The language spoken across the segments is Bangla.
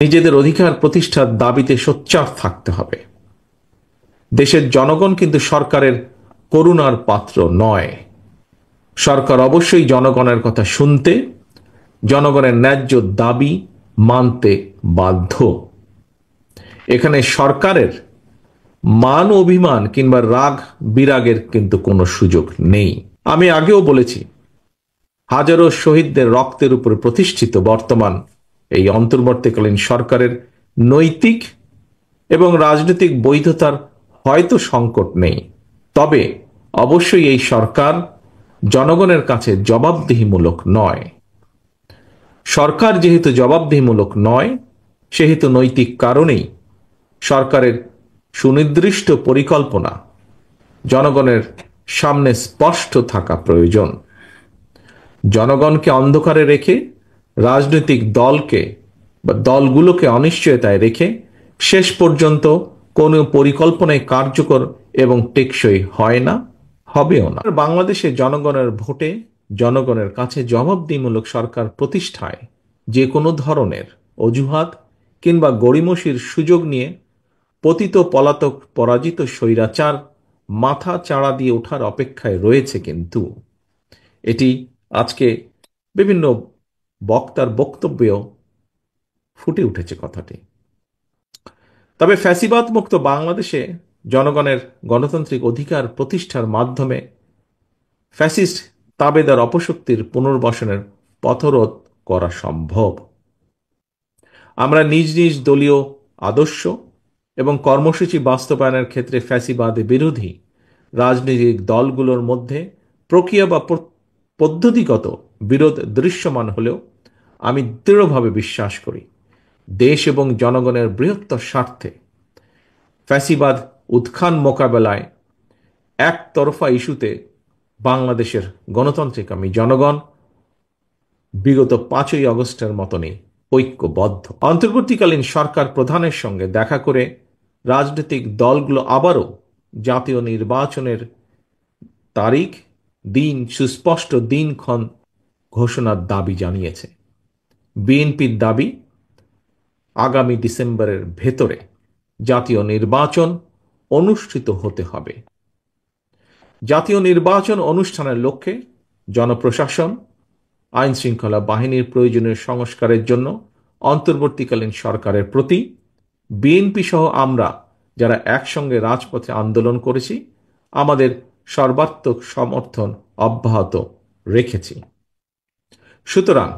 নিজেদের অধিকার প্রতিষ্ঠার দাবিতে সোচ্চার থাকতে হবে। দেশের জনগণ কিন্তু সরকারের করুণার পাত্র নয়। সরকার অবশ্যই জনগণের কথা শুনতে, জনগণের ন্যায্য দাবি মানতে বাধ্য। এখানে সরকারের মান অভিমান কিংবা রাগ বিরাগের কিন্তু কোনো সুযোগ নেই। আমি আগেও বলেছি, হাজারো শহীদদের রক্তের উপর প্রতিষ্ঠিত বর্তমান এই অন্তর্বর্তীকালীন সরকারের নৈতিক এবং রাজনৈতিক বৈধতার হয়তো সংকট নেই, তবে অবশ্যই এই সরকার জনগণের কাছে জবাবদিহিমূলক নয়। সরকার যেহেতু জবাবদিহিমূলক নয়, সেহেতু নৈতিক কারণেই সরকারের সুনির্দিষ্ট পরিকল্পনা জনগণের সামনে স্পষ্ট থাকা প্রয়োজন। জনগণকে অন্ধকারে রেখে, রাজনৈতিক দলকে বা দলগুলোকে অনিশ্চয়তায় রেখে শেষ পর্যন্ত কোনো পরিকল্পনায় কার্যকর এবং টেকসই হয় না, হবেও না। বাংলাদেশে জনগণের ভোটে জনগণের কাছে জবাবদিহিমূলক সরকার প্রতিষ্ঠায় যে কোনো ধরনের অজুহাত কিংবা গড়িমসির সুযোগ নিয়ে পতিত পলাতক পরাজিত স্বৈরাচার মাথা চাড়া দিয়ে ওঠার অপেক্ষায় রয়েছে। কিন্তু এটি আজকে বিভিন্ন বক্তার বক্তব্যেও ফুটে উঠেছে কথাটি। তবে ফ্যাসিবাদ মুক্ত বাংলাদেশে জনগণের গণতান্ত্রিক অধিকার প্রতিষ্ঠার মাধ্যমে ফ্যাসিস্ট তাবেদার অপশক্তির পুনর্বাসনের পথরোধ করা সম্ভব। আমরা নিজ নিজ দলীয় আদর্শ এবং কর্মসূচি বাস্তবায়নের ক্ষেত্রে ফ্যাসিবাদ বিরোধী রাজনৈতিক দলগুলোর মধ্যে প্রক্রিয়া বা পদ্ধতিগত বিরোধ দৃশ্যমান হলেও আমি দৃঢ়ভাবে বিশ্বাস করি, দেশ এবং জনগণের বৃহত্তর স্বার্থে ফ্যাসিবাদ উত্থান মোকাবেলায় একতরফা ইস্যুতে বাংলাদেশের গণতান্ত্রিকামী জনগণ বিগত 5ই আগস্টের মতনই ঐক্যবদ্ধ। অন্তর্বর্তীকালীন সরকার প্রধানের সঙ্গে দেখা করে রাজনৈতিক দলগুলো আবারও জাতীয় নির্বাচনের তারিখ, দিন, সুস্পষ্ট দিনক্ষণ ঘোষণার দাবি জানিয়েছে। বিএনপির দাবি, আগামী ডিসেম্বরের ভেতরে জাতীয় নির্বাচন অনুষ্ঠিত হতে হবে। জাতীয় নির্বাচন অনুষ্ঠানের লক্ষ্যে জনপ্রশাসন, আইন শৃঙ্খলা বাহিনীর প্রয়োজনীয় সংস্কারের জন্য অন্তর্বর্তীকালীন সরকারের প্রতি বিএনপি সহ আমরা যারা একসঙ্গে রাজপথে আন্দোলন করেছি, আমাদের সর্বাত্মক সমর্থন অব্যাহত রেখেছি। সুতরাং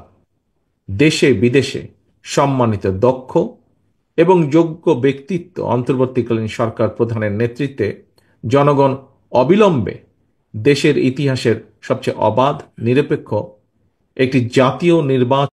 দেশে বিদেশে সম্মানিত দক্ষ এবং যোগ্য ব্যক্তিত্ব অন্তর্বর্তীকালীন সরকার প্রধানের নেতৃত্বে জনগণ অবিলম্বে দেশের ইতিহাসের সবচেয়ে অবাধ, নিরপেক্ষ একটি জাতীয় নির্বাচন